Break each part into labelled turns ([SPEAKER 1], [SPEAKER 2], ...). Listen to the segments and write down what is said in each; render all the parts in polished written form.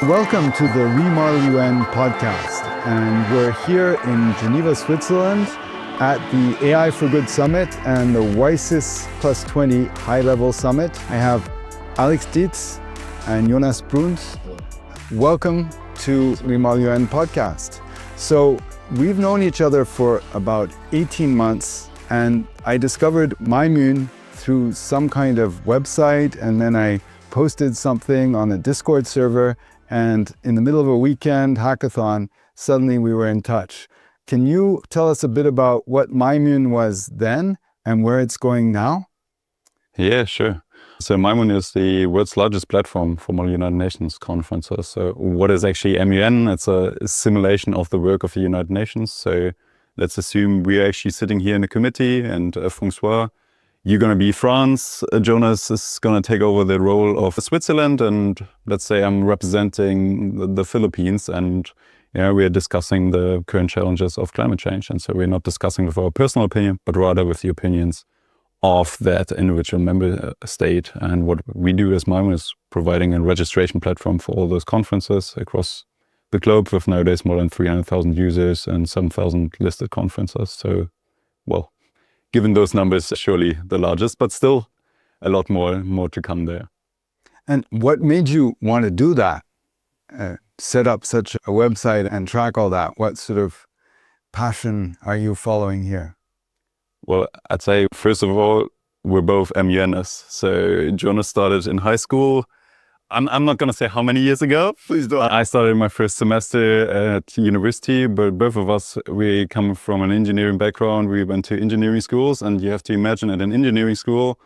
[SPEAKER 1] Welcome to the ReModelUN podcast, and we're here in Geneva, Switzerland at the AI for Good Summit and the WSIS Plus 20 high-level summit. I have Alex Dietz and Jonas Bruns. Welcome to ReModelUN podcast. So we've known each other for about 18 months, and I discovered MyMUN through some kind of website, and then I posted something on a Discord server, and in the middle of a weekend hackathon, suddenly we were in touch. Can you tell us a bit about what MyMUN was then and where it's going now?
[SPEAKER 2] Yeah, sure. So MyMUN is the world's largest platform for model United Nations conferences. So what is actually MUN? It's a simulation of the work of the United Nations. So let's assume we're actually sitting here in a committee, and François, you're going to be France, Jonas is going to take over the role of Switzerland, and let's say I'm representing the Philippines, and we're discussing the current challenges of climate change. And so we're not discussing with our personal opinion, but rather with the opinions of that individual member state. And what we do as MyMUN is providing a registration platform for all those conferences across the globe, with nowadays more than 300,000 users and 7,000 listed conferences. So, well, given those numbers, surely the largest, but still a lot more to come there.
[SPEAKER 1] And what made you want to do that? Set up such a website and track all that? What sort of passion are you following here?
[SPEAKER 2] Well, I'd say, first of all, we're both MUNers. So Jonas started in high school. I'm not going to say how many years ago.
[SPEAKER 1] Please don't.
[SPEAKER 2] I started my first semester at university, but both of us, we come from an engineering background. We went to engineering schools, and you have to imagine at an engineering school,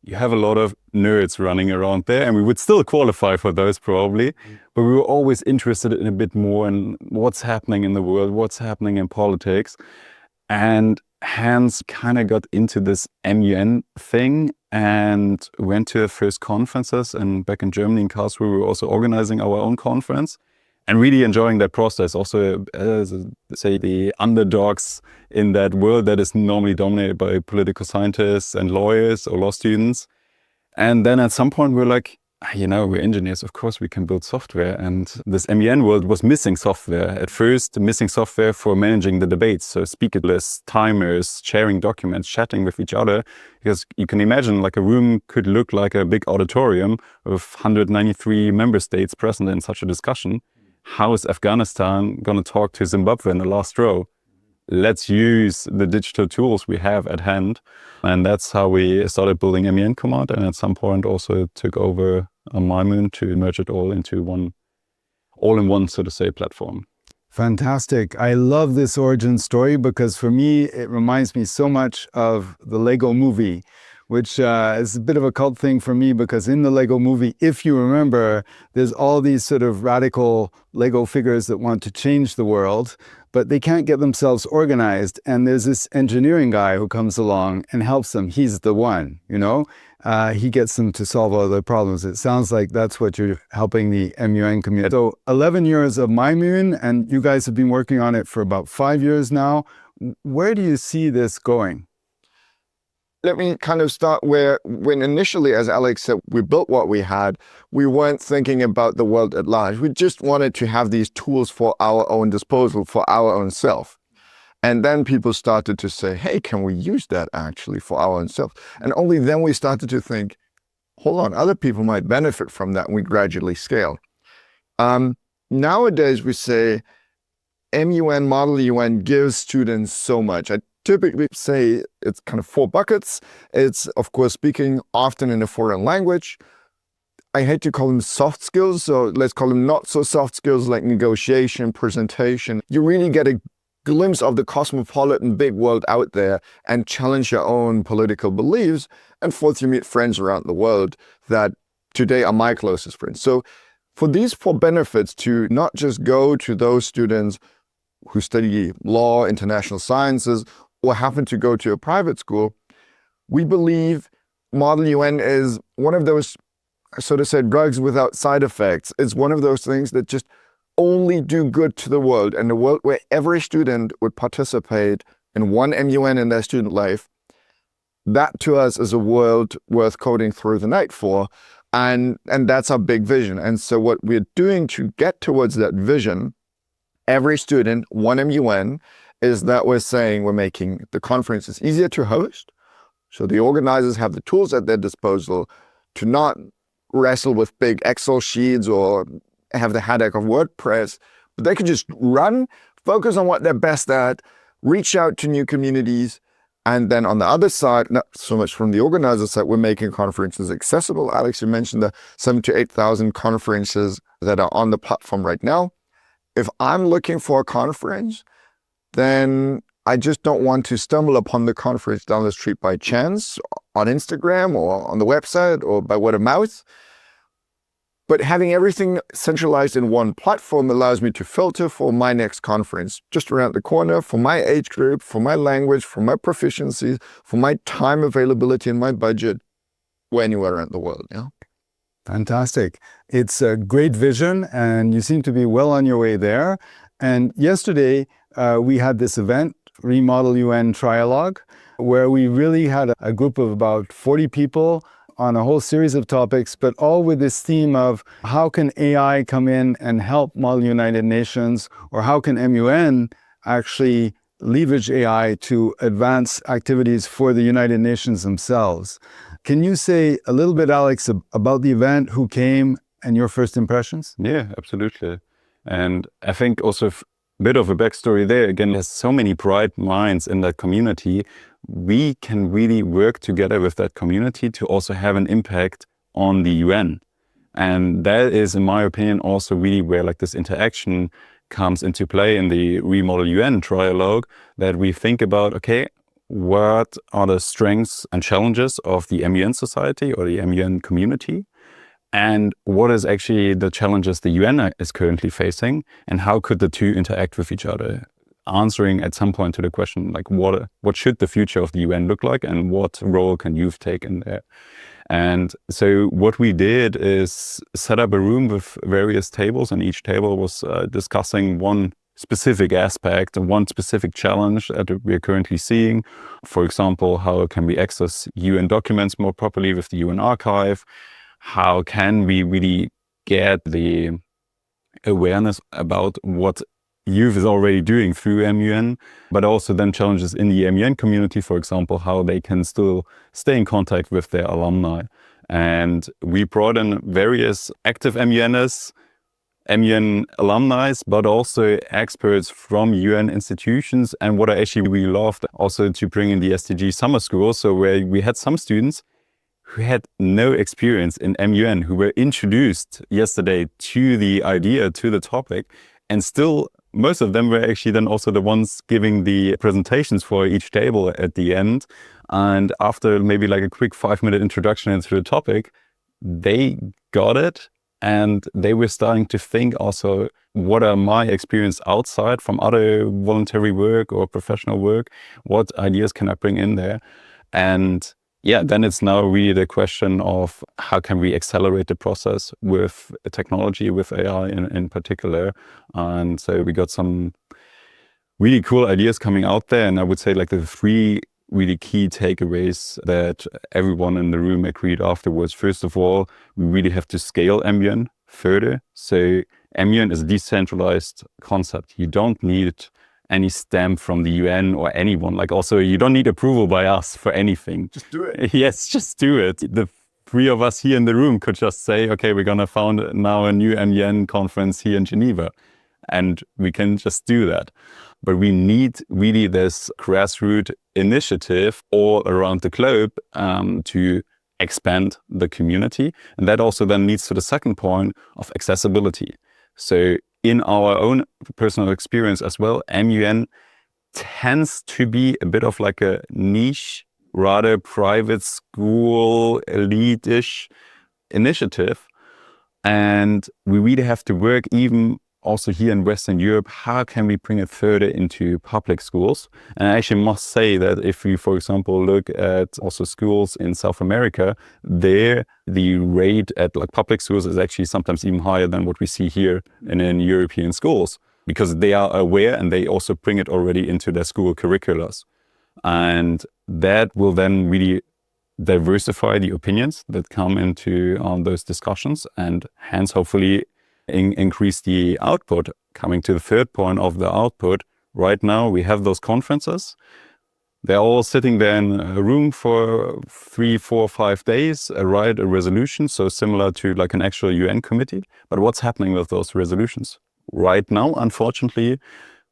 [SPEAKER 2] you have a lot of nerds running around there, and we would still qualify for those probably, but we were always interested in a bit more in what's happening in the world, what's happening in politics, and hence kind of got into this MUN thing and went to the first conferences, and back in Germany in Karlsruhe we were also organizing our own conference and really enjoying that process, also as say the underdogs in that world that is normally dominated by political scientists and lawyers or law students. And then at some point we're like, we're engineers, of course we can build software. And this MUN world was missing software. At first, missing software for managing the debates. So speaker lists, timers, sharing documents, chatting with each other. Because you can imagine like a room could look like a big auditorium with 193 member states present in such a discussion. How is Afghanistan going to talk to Zimbabwe in the last row? Let's use the digital tools we have at hand. And that's how we started building MUN Command, and at some point also took over MyMUN to merge it all into one all-in-one, so to say, platform.
[SPEAKER 1] Fantastic. I love this origin story because for me, it reminds me so much of the Lego movie, which is a bit of a cult thing for me, because in the Lego movie, if you remember, there's all these sort of radical Lego figures that want to change the world, but they can't get themselves organized. And there's this engineering guy who comes along and helps them. He's the one, he gets them to solve all their problems. It sounds like that's what you're helping the MUN community. So 11 years of MyMUN, and you guys have been working on it for about 5 years now. Where do you see this going?
[SPEAKER 3] Let me kind of start when initially, as Alex said, we built what we had, we weren't thinking about the world at large. We just wanted to have these tools for our own disposal, for our own self. And then people started to say, hey, can we use that actually for our own self? And only then we started to think, hold on, other people might benefit from that, and we gradually scaled. Nowadays, we say MUN, ModelUN gives students so much. I typically say it's kind of 4 buckets. It's, of course, speaking often in a foreign language. I hate to call them soft skills, so let's call them not so soft skills like negotiation, presentation. You really get a glimpse of the cosmopolitan big world out there and challenge your own political beliefs. And fourth, you meet friends around the world that today are my closest friends. So for these 4 benefits, to not just go to those students who study law, international sciences, or happen to go to a private school, we believe ModelUN is one of those, so to say, drugs without side effects. It's one of those things that just only do good to the world, and the world where every student would participate in one MUN in their student life. That to us is a world worth coding through the night for, And that's our big vision. And so what we're doing to get towards that vision, every student, one MUN, is that we're saying we're making the conferences easier to host. So the organizers have the tools at their disposal to not wrestle with big Excel sheets or have the headache of WordPress, but they can just run, focus on what they're best at, reach out to new communities. And then on the other side, not so much from the organizer side, we're making conferences accessible. Alex, you mentioned the 7,000 to 8,000 conferences that are on the platform right now. If I'm looking for a conference, then I just don't want to stumble upon the conference down the street by chance on Instagram or on the website or by word of mouth. But having everything centralized in one platform allows me to filter for my next conference just around the corner, for my age group, for my language, for my proficiencies, for my time availability and my budget, anywhere around the world. Yeah.
[SPEAKER 1] Fantastic. It's a great vision, and you seem to be well on your way there. And yesterday, we had this event, ReModelUN Trialogue, where we really had a group of about 40 people on a whole series of topics, but all with this theme of how can AI come in and help Model United Nations, or how can MUN actually leverage AI to advance activities for the United Nations themselves. Can you say a little bit, Alex, about the event, who came, and your first impressions?
[SPEAKER 2] Yeah, absolutely. And I think also a bit of a backstory there. Again, there's so many bright minds in that community. We can really work together with that community to also have an impact on the UN. And that is, in my opinion, also really where like this interaction comes into play in the ReModelUN Trialogue, that we think about, okay, what are the strengths and challenges of the MUN society or the MUN community? And what is actually the challenges the UN is currently facing, and how could the two interact with each other? Answering at some point to the question, like what should the future of the UN look like, and what role can youth take in there? And so what we did is set up a room with various tables, and each table was discussing one specific aspect and one specific challenge that we're currently seeing. For example, how can we access UN documents more properly with the UN archive? How can we really get the awareness about what youth is already doing through MUN, but also then challenges in the MUN community, for example, how they can still stay in contact with their alumni. And we brought in various active MUNers, MUN alumni, but also experts from UN institutions. And what I actually really loved also to bring in the SDG summer school, so where we had some students who had no experience in MUN, who were introduced yesterday to the idea, to the topic, and still most of them were actually then also the ones giving the presentations for each table at the end. And after maybe like a quick 5-minute introduction into the topic, they got it, and they were starting to think also, what are my experience outside from other voluntary work or professional work? What ideas can I bring in there? And yeah, then it's now really the question of how can we accelerate the process with technology, with AI in particular. And so we got some really cool ideas coming out there. And I would say like the 3 really key takeaways that everyone in the room agreed afterwards. First of all, we really have to scale MUN further. So MUN is a decentralized concept. You don't need any stamp from the UN or anyone. Like also, you don't need approval by us for anything.
[SPEAKER 3] Just do it.
[SPEAKER 2] Yes, just do it. The 3 of us here in the room could just say, okay, we're going to found now a new MUN conference here in Geneva. And we can just do that. But we need really this grassroots initiative all around the globe to expand the community. And that also then leads to the second point of accessibility. So in our own personal experience as well, MUN tends to be a bit of like a niche, rather private school, elite-ish initiative. And we really have to work even also here in Western Europe, how can we bring it further into public schools? And I actually must say that if we, for example, look at also schools in South America, there the rate at like public schools is actually sometimes even higher than what we see here in European schools, because they are aware and they also bring it already into their school curriculums. And that will then really diversify the opinions that come into those discussions, and hence hopefully increase the output. Coming to the third point of the output, right now we have those conferences. They're all sitting there in a room for 3, 4, 5 days, write a resolution, so similar to like an actual UN committee. But what's happening with those resolutions? Right now, unfortunately,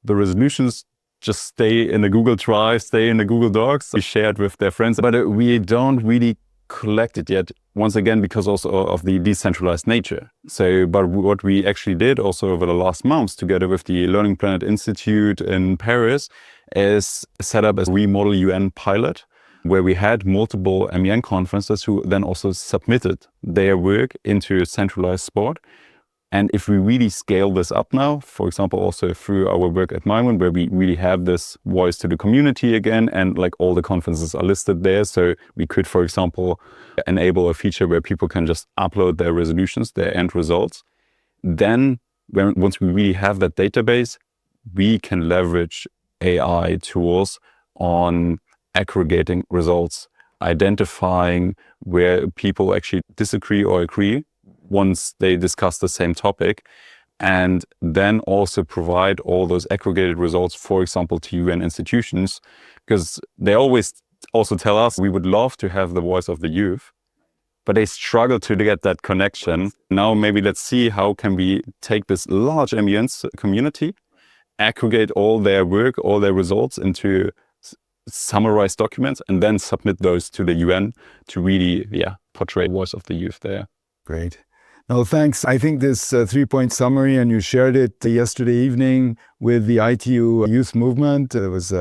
[SPEAKER 2] the resolutions just stay in a Google Drive, stay in the Google Docs, be shared with their friends, but we don't really collect it yet, once again, because also of the decentralized nature. So, but what we actually did also over the last months, together with the Learning Planet Institute in Paris, is set up a ReModelUN pilot, where we had multiple MUN conferences who then also submitted their work into a centralized spot. And if we really scale this up now, for example, also through our work at MyMUN, where we really have this voice to the community again, and like all the conferences are listed there. So we could, for example, enable a feature where people can just upload their resolutions, their end results. Then once we really have that database, we can leverage AI tools on aggregating results, identifying where people actually disagree or agree once they discuss the same topic, and then also provide all those aggregated results, for example, to UN institutions, because they always also tell us we would love to have the voice of the youth, but they struggle to get that connection. Now, maybe let's see how can we take this large MUN community, aggregate all their work, all their results into summarized documents, and then submit those to the UN to really, portray the voice of the youth there.
[SPEAKER 1] Great. No, thanks. I think this 3-point summary, and you shared it yesterday evening with the ITU youth movement. There was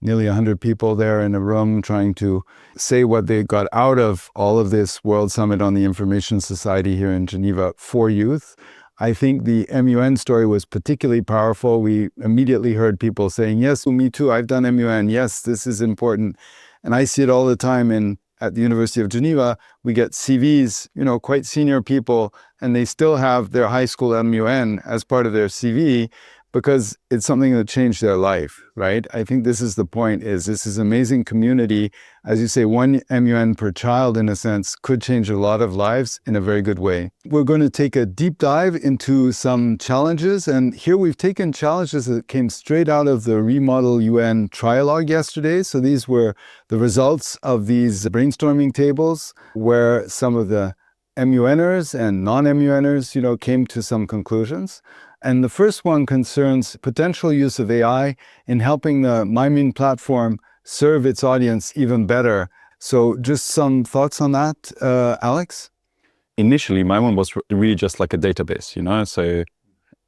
[SPEAKER 1] nearly 100 people there in a room trying to say what they got out of all of this World Summit on the Information Society here in Geneva for youth. I think the MUN story was particularly powerful. We immediately heard people saying, yes, me too, I've done MUN. Yes, this is important. And I see it all the time at the University of Geneva. We get CVs, quite senior people, and they still have their high school MUN as part of their CV because it's something that changed their life, right? I think this is the point, is this is amazing community. As you say, 1 MUN per child, in a sense, could change a lot of lives in a very good way. We're going to take a deep dive into some challenges, and here we've taken challenges that came straight out of the ReModelUN Trialogue yesterday. So these were the results of these brainstorming tables where some of the MUNers and non-MUNers, came to some conclusions. And the first one concerns potential use of AI in helping the MyMUN platform serve its audience even better. So just some thoughts on that, Alex?
[SPEAKER 2] Initially, MyMUN was really just like a database, so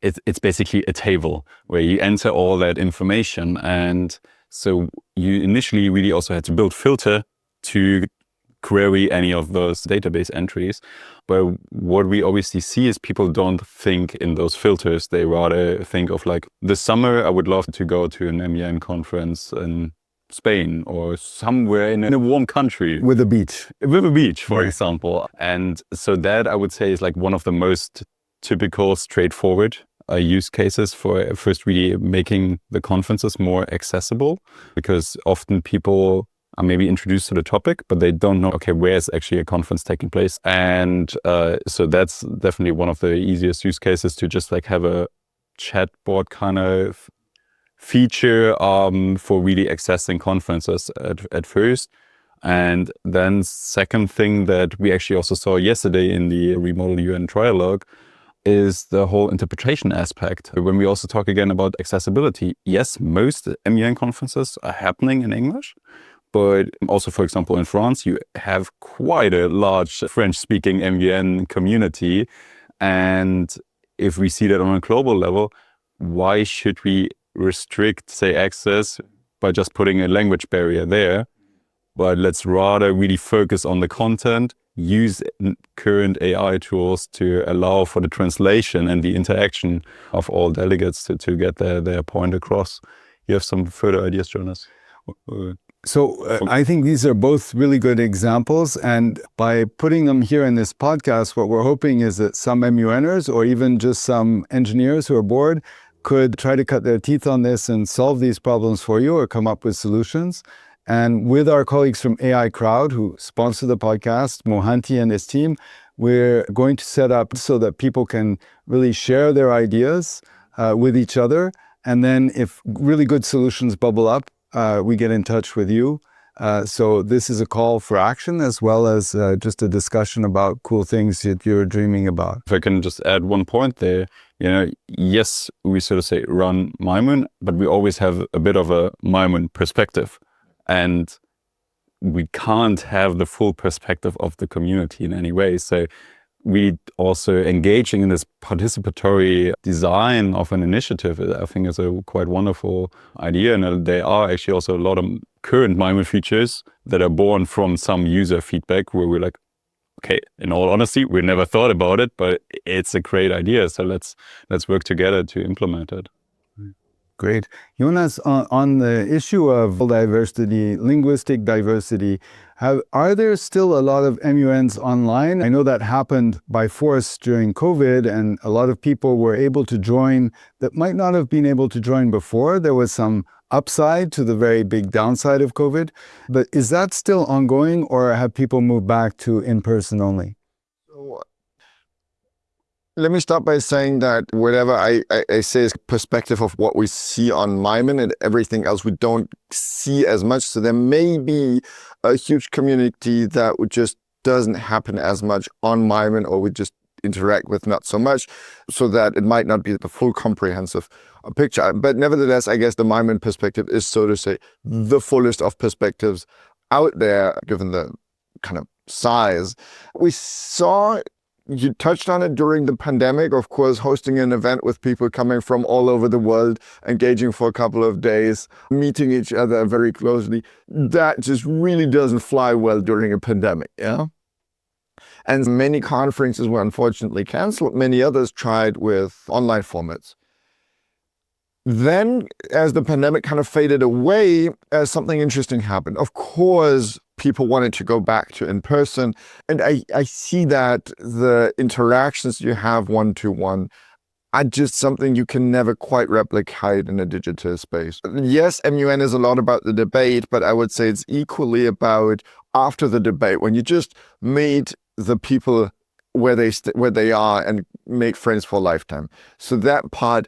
[SPEAKER 2] it's basically a table where you enter all that information. And so you initially really also had to build filter to query any of those database entries. But what we obviously see is people don't think in those filters. They rather think of like, this summer I would love to go to an MUN conference in Spain or somewhere in a warm country.
[SPEAKER 1] With a beach.
[SPEAKER 2] With a beach, for example. And so that I would say is like one of the most typical, straightforward use cases for first really making the conferences more accessible, because often people are maybe introduced to the topic, but they don't know, okay, where is actually a conference taking place? And so that's definitely one of the easiest use cases, to just like have a chatbot kind of feature for really accessing conferences at first. And then second thing that we actually also saw yesterday in the ReModelUN Trialogue is the whole interpretation aspect. When we also talk again about accessibility, yes, most MUN conferences are happening in English, but also, for example, in France, you have quite a large French-speaking MUN community. And if we see that on a global level, why should we restrict, say, access by just putting a language barrier there? But let's rather really focus on the content, use current AI tools to allow for the translation and the interaction of all delegates to get their point across. You have some further ideas, Jonas?
[SPEAKER 1] So I think these are both really good examples, and by putting them here in this podcast, what we're hoping is that some MUNers or even just some engineers who are bored could try to cut their teeth on this and solve these problems for you or come up with solutions. And with our colleagues from AI Crowd, who sponsor the podcast, Mohanty and his team, we're going to set up so that people can really share their ideas with each other. And then if really good solutions bubble up, we get in touch with you. So this is a call for action as well as just a discussion about cool things that you're dreaming about.
[SPEAKER 2] If I can just add one point there, yes, we sort of say run MyMUN, but we always have a bit of a MyMUN perspective. And we can't have the full perspective of the community in any way. So we also engaging in this participatory design of an initiative, I think is a quite wonderful idea. And there are actually also a lot of current MyMUN features that are born from some user feedback where we're like, okay, in all honesty, we never thought about it, but it's a great idea. So let's work together to implement it.
[SPEAKER 1] Great. Jonas, on the issue of diversity, linguistic diversity, are there still a lot of MUNs online? I know that happened by force during COVID, and a lot of people were able to join that might not have been able to join before. There was some upside to the very big downside of COVID. But is that still ongoing, or have people moved back to in-person only?
[SPEAKER 3] Let me start by saying that whatever I say is perspective of what we see on MyMUN, and everything else we don't see as much. So there may be a huge community that just doesn't happen as much on MyMUN, or we just interact with not so much, so that it might not be the full comprehensive picture. But nevertheless, I guess the MyMUN perspective is, so to say, the fullest of perspectives out there, given the kind of size. We saw, you touched on it during the pandemic, of course, hosting an event with people coming from all over the world, engaging for a couple of days, meeting each other very closely. That just really doesn't fly well during a pandemic, yeah? And many conferences were unfortunately canceled. Many others tried with online formats. Then, as the pandemic kind of faded away, something interesting happened. Of course, people wanted to go back to in-person. And I see that the interactions you have one-to-one are just something you can never quite replicate in a digital space. Yes, MUN is a lot about the debate, but I would say it's equally about after the debate, when you just meet the people where they are and make friends for a lifetime. So that part,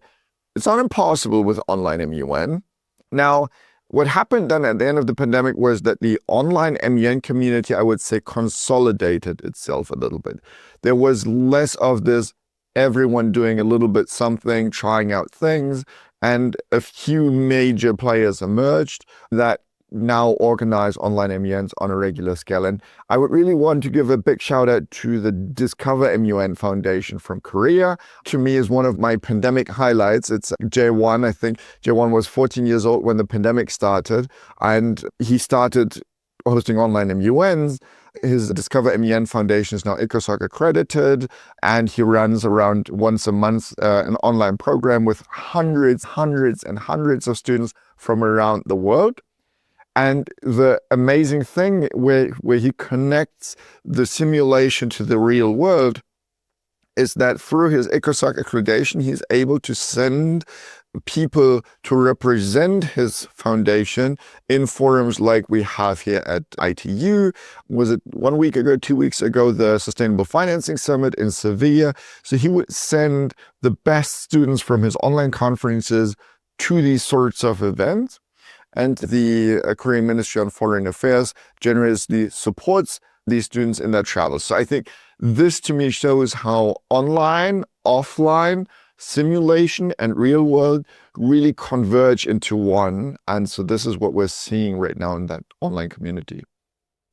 [SPEAKER 3] it's not impossible with online MUN. Now, what happened then at the end of the pandemic was that the online MUN community, I would say, consolidated itself a little bit. There was less of this everyone doing a little bit something, trying out things, and a few major players emerged that now organize online MUNs on a regular scale. And I would really want to give a big shout out to the Discover MUN Foundation from Korea. To me, is one of my pandemic highlights. It's J1. I think J1 was 14 years old when the pandemic started, and he started hosting online MUNs. His Discover MUN Foundation is now ECOSOC accredited, and he runs around once a month an online program with hundreds and hundreds of students from around the world. And the amazing thing where he connects the simulation to the real world is that through his ECOSOC accreditation, he's able to send people to represent his foundation in forums like we have here at ITU. Was it 1 week ago, 2 weeks ago, the Sustainable Financing Summit in Sevilla? So he would send the best students from his online conferences to these sorts of events. And the Korean Ministry on Foreign Affairs generously supports these students in their travels. So I think this to me shows how online, offline, simulation and real world really converge into one. And so this is what we're seeing right now in that online community.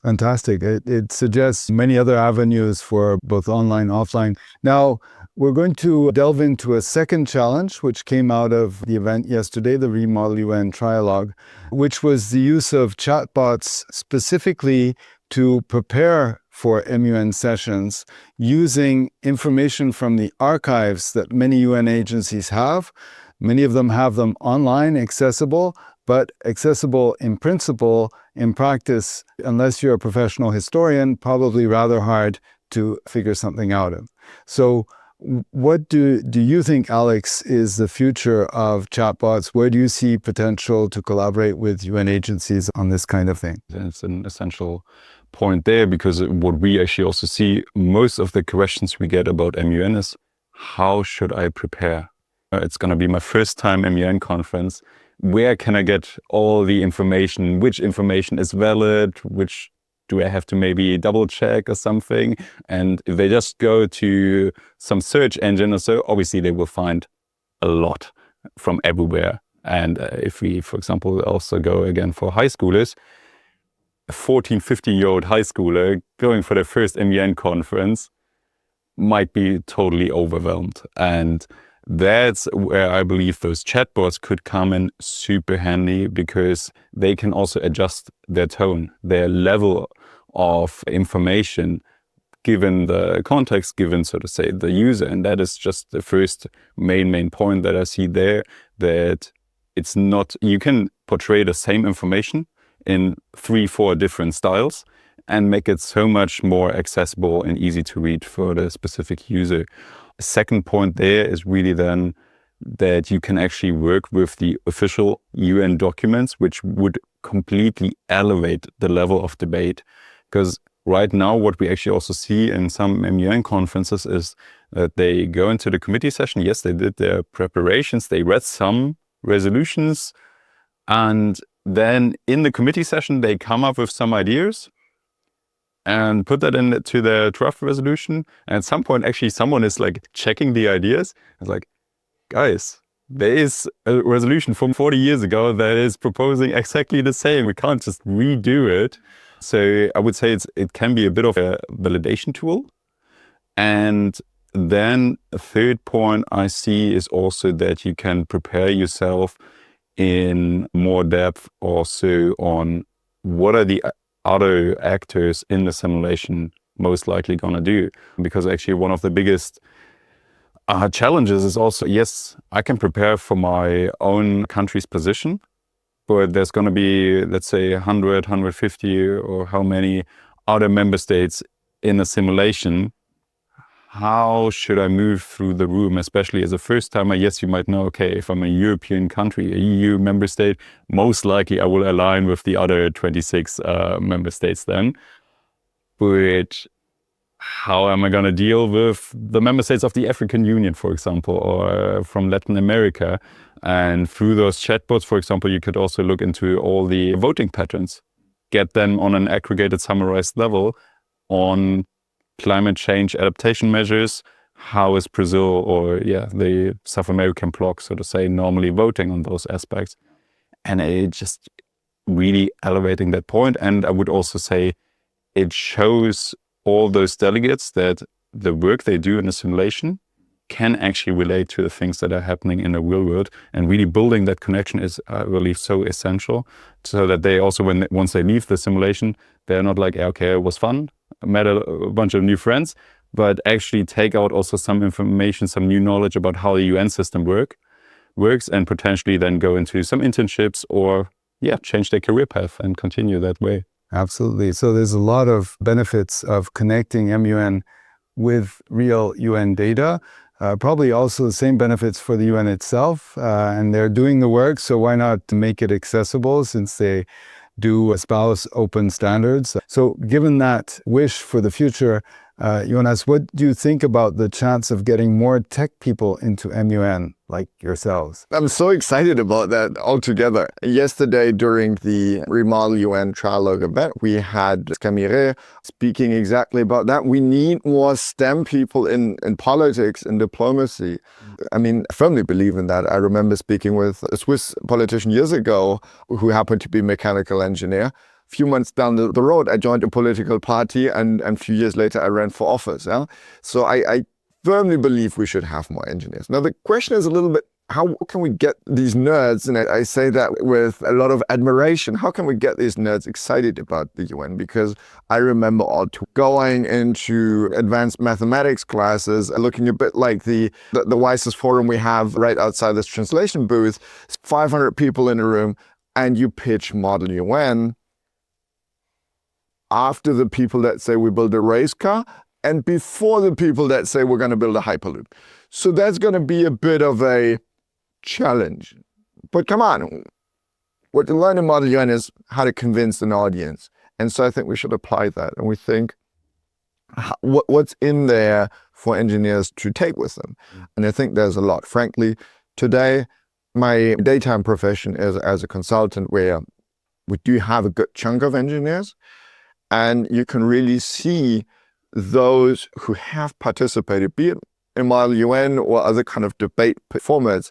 [SPEAKER 1] Fantastic. It suggests many other avenues for both online, offline. Now, we're going to delve into a second challenge, which came out of the event yesterday, the ReModelUN Trialogue, which was the use of chatbots specifically to prepare for MUN sessions using information from the archives that many UN agencies have. Many of them have them online, accessible, but accessible in principle, in practice, unless you're a professional historian, probably rather hard to figure something out of. So What do you think, Alex, is the future of chatbots? Where do you see potential to collaborate with UN agencies on this kind of thing?
[SPEAKER 2] It's an essential point there, because what we actually also see, most of the questions we get about MUN is, how should I prepare? It's going to be my first time MUN conference. Where can I get all the information? Which information is valid? Which do I have to maybe double check or something? And if they just go to some search engine or so, obviously they will find a lot from everywhere. And if we, for example, also go again for high schoolers, a 14, 15-year-old high schooler going for their first MUN conference might be totally overwhelmed. And that's where I believe those chatbots could come in super handy, because they can also adjust their tone, their level of information, given the context, given, so to say, the user. And that is just the first main point that I see there, that it's not, you can portray the same information in 3-4 different styles and make it so much more accessible and easy to read for the specific user. Second point there is really then that you can actually work with the official UN documents, which would completely elevate the level of debate. Because right now, what we actually also see in some MUN conferences is that they go into the committee session. Yes, they did their preparations, they read some resolutions, and then in the committee session, they come up with some ideas and put that into their draft resolution. And at some point, actually, someone is like checking the ideas. It's like, guys, there is a resolution from 40 years ago that is proposing exactly the same. We can't just redo it. So I would say it can be a bit of a validation tool. And then a third point I see is also that you can prepare yourself in more depth also on what are the other actors in the simulation most likely going to do. Because actually one of the biggest challenges is also, yes, I can prepare for my own country's position, but there's going to be, let's say, 100, 150 or how many other member states in a simulation. How should I move through the room, especially as a first timer? Yes, you might know, okay, if I'm a European country, a EU member state, most likely I will align with the other 26 member states then. But how am I going to deal with the member states of the African Union, for example, or from Latin America? And through those chatbots, for example, you could also look into all the voting patterns, get them on an aggregated, summarized level on climate change adaptation measures. How is Brazil or the South American bloc, so to say, normally voting on those aspects? And it just really elevating that point. And I would also say it shows all those delegates that the work they do in the simulation can actually relate to the things that are happening in the real world. And really building that connection is, I believe, so essential, so that they also, once they leave the simulation, they're not like, okay, it was fun, I met a bunch of new friends, but actually take out also some information, some new knowledge about how the UN system works, and potentially then go into some internships or change their career path and continue that way.
[SPEAKER 1] Absolutely. So there's a lot of benefits of connecting MUN with real UN data. Probably also the same benefits for the UN itself, and they're doing the work, so why not make it accessible, since they do espouse open standards. So given that wish for the future, Jonas, what do you think about the chance of getting more tech people into MUN like yourselves?
[SPEAKER 3] I'm so excited about that altogether. Yesterday during the ReModelUN Trialogue event, we had Camille speaking exactly about that. We need more STEM people in politics and diplomacy. I mean, I firmly believe in that. I remember speaking with a Swiss politician years ago who happened to be a mechanical engineer. A few months down the road, I joined a political party, and a few years later, I ran for office. Yeah? So I firmly believe we should have more engineers. Now, the question is a little bit, how can we get these nerds, and I say that with a lot of admiration, how can we get these nerds excited about the UN? Because I remember going into advanced mathematics classes, looking a bit like the WSIS forum we have right outside this translation booth, 500 people in a room, and you pitch Model UN. After the people that say we build a race car, and before the people that say we're going to build a Hyperloop. So that's going to be a bit of a challenge. But come on, what you learn in ModelUN is how to convince an audience. And so I think we should apply that. And we think what's in there for engineers to take with them. And I think there's a lot. Frankly, today, my daytime profession is as a consultant, where we do have a good chunk of engineers. And you can really see those who have participated, be it in ModelUN or other kind of debate formats,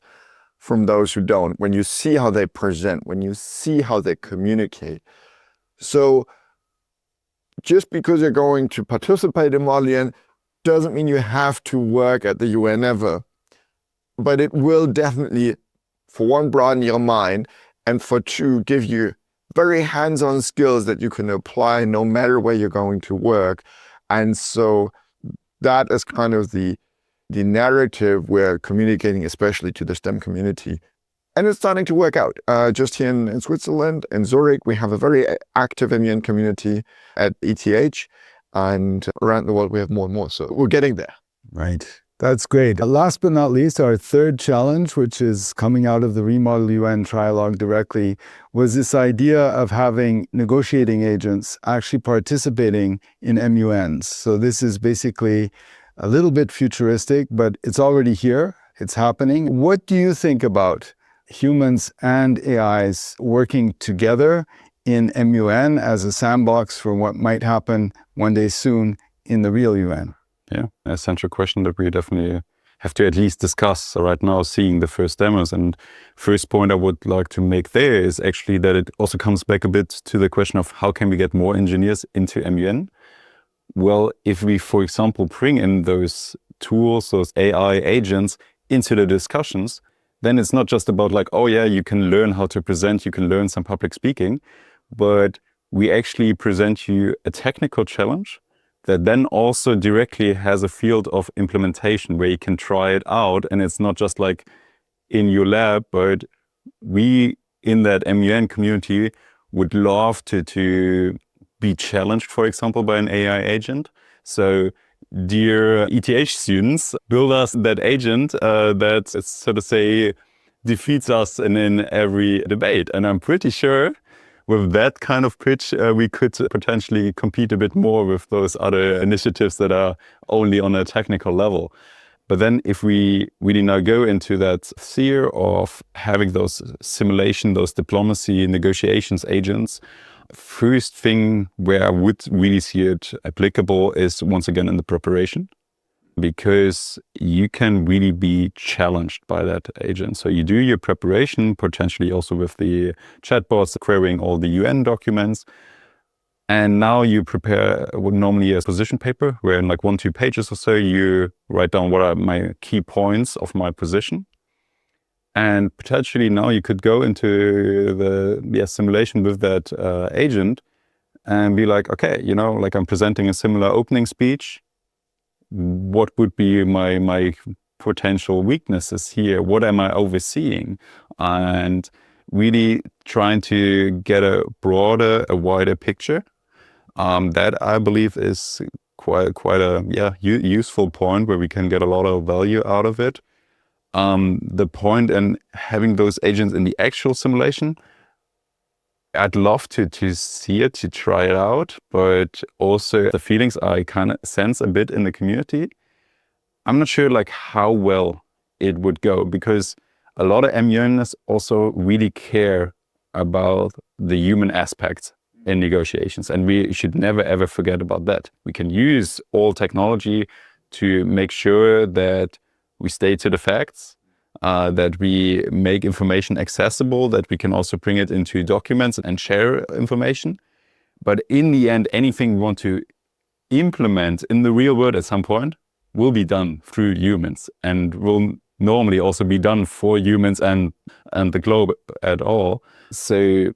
[SPEAKER 3] from those who don't, when you see how they present, when you see how they communicate. So just because you're going to participate in ModelUN doesn't mean you have to work at the UN ever. But it will definitely, for one, broaden your mind, and for two, give you very hands-on skills that you can apply no matter where you're going to work. And so that is kind of the narrative we're communicating, especially to the STEM community. And it's starting to work out. Just here in Switzerland, in Zurich, we have a very active MUN community at ETH, and around the world we have more and more. So we're getting there.
[SPEAKER 1] Right. That's great. Last but not least, our third challenge, which is coming out of the ReModelUN Trialogue directly, was this idea of having negotiating agents actually participating in MUNs. So this is basically a little bit futuristic, but it's already here. It's happening. What do you think about humans and AIs working together in MUN as a sandbox for what might happen one day soon in the real UN?
[SPEAKER 2] Yeah, an essential question that we definitely have to at least discuss. So right now, seeing the first demos, and first point I would like to make there is actually that it also comes back a bit to the question of how can we get more engineers into MUN? Well, if we, for example, bring in those tools, those AI agents into the discussions, then it's not just about like, oh yeah, you can learn how to present, you can learn some public speaking, but we actually present you a technical challenge that then also directly has a field of implementation where you can try it out. And it's not just like in your lab, but we in that MUN community would love to be challenged, for example, by an AI agent. So dear ETH students, build us that agent that, so to say, defeats us in every debate. And I'm pretty sure with that kind of pitch, we could potentially compete a bit more with those other initiatives that are only on a technical level. But then if we really now go into that sphere of having those simulation, those diplomacy negotiations agents, first thing where I would really see it applicable is once again in the preparation, because you can really be challenged by that agent. So you do your preparation, potentially also with the chatbots, querying all the UN documents. And now you prepare what normally a position paper, where in like 1-2 pages or so, you write down what are my key points of my position. And potentially now you could go into the simulation with that agent and be like, okay, you know, like I'm presenting a similar opening speech. What would be my potential weaknesses here? What am I overseeing? And really trying to get a wider picture. That I believe is quite a useful point where we can get a lot of value out of it. The point in having those agents in the actual simulation, I'd love to see it, to try it out, but also the feelings I kind of sense a bit in the community, I'm not sure like how well it would go, because a lot of MUNers also really care about the human aspects in negotiations, and we should never ever forget about that. We can use all technology to make sure that we stay to the facts, that we make information accessible, that we can also bring it into documents and share information. But in the end, anything we want to implement in the real world at some point will be done through humans, and will normally also be done for humans and the globe at all. So,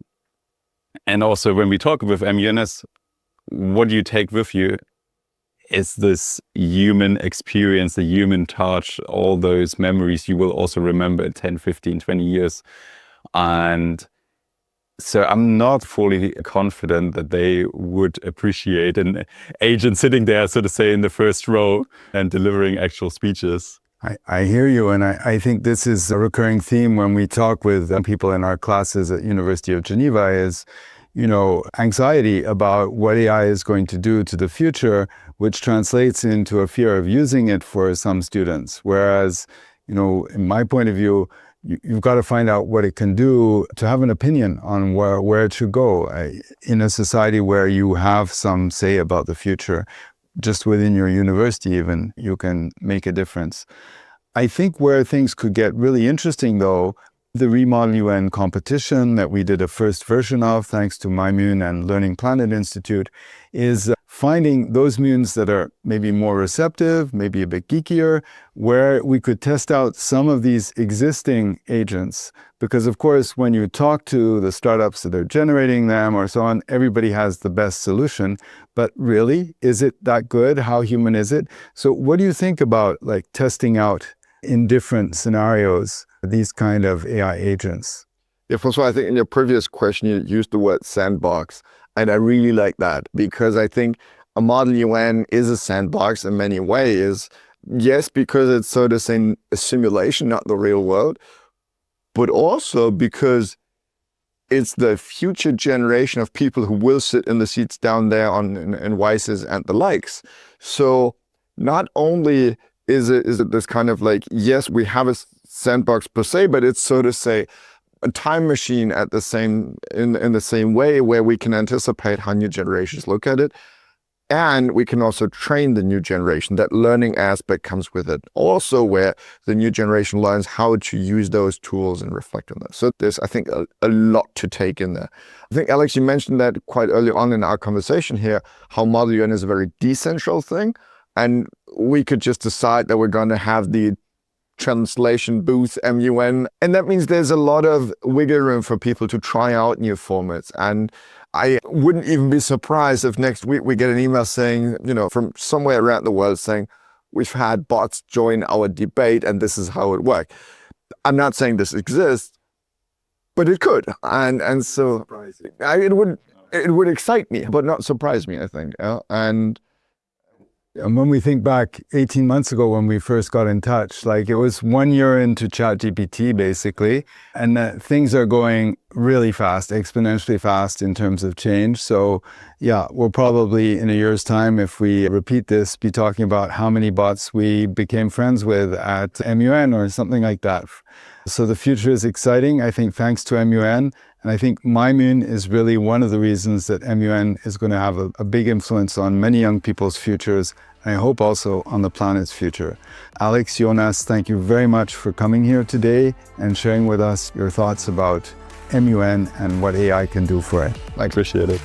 [SPEAKER 2] and also when we talk with MUNs, what do you take with you? Is this human experience, the human touch, all those memories you will also remember in 10, 15, 20 years. And So I'm not fully confident that they would appreciate an agent sitting there, so to say, in the first row and delivering actual speeches.
[SPEAKER 1] I hear you, and I think this is a recurring theme when we talk with people in our classes at University of Geneva is, anxiety about what AI is going to do to the future, which translates into a fear of using it for some students. Whereas, in my point of view, you've got to find out what it can do to have an opinion on where it should go in a society where you have some say about the future. Just within your university even, you can make a difference. I think where things could get really interesting though, the ReModelUN competition that we did a first version of, thanks to MyMUN and Learning Planet Institute, is finding those MUNs that are maybe more receptive, maybe a bit geekier, where we could test out some of these existing agents. Because of course, when you talk to the startups that are generating them or so on, everybody has the best solution. But really, is it that good? How human is it? So what do you think about testing out in different scenarios these kind of AI agents?
[SPEAKER 3] Yeah, François, I think in your previous question, you used the word sandbox. And I really like that because I think a ModelUN is a sandbox in many ways. Yes, because it's so to say a simulation, not the real world, but also because it's the future generation of people who will sit in the seats down there in WSIS and the likes. So not only is it this kind of yes, we have a sandbox per se, but it's so to say a time machine in the same way where we can anticipate how new generations look at it. And we can also train the new generation. That learning aspect comes with it. Also where the new generation learns how to use those tools and reflect on them. So there's, I think, a lot to take in there. I think, Alex, you mentioned that quite early on in our conversation here, how ModelUN is a very decentral thing. And we could just decide that we're going to have the translation booth MUN. And that means there's a lot of wiggle room for people to try out new formats. And I wouldn't even be surprised if next week we get an email saying, from somewhere around the world saying, we've had bots join our debate and this is how it works. I'm not saying this exists, but it could. And so it would excite me, but not surprise me, I think.
[SPEAKER 1] And when we think back 18 months ago when we first got in touch, it was 1 year into ChatGPT basically, and things are going really fast, exponentially fast in terms of change. So yeah, we'll probably in a year's time, if we repeat this, be talking about how many bots we became friends with at MUN or something like that. So the future is exciting, I think, thanks to MUN. And I think MyMUN is really one of the reasons that MUN is going to have a big influence on many young people's futures, and I hope also on the planet's future. Alex, Jonas, thank you very much for coming here today and sharing with us your thoughts about MUN and what AI can do for it.
[SPEAKER 2] I appreciate it.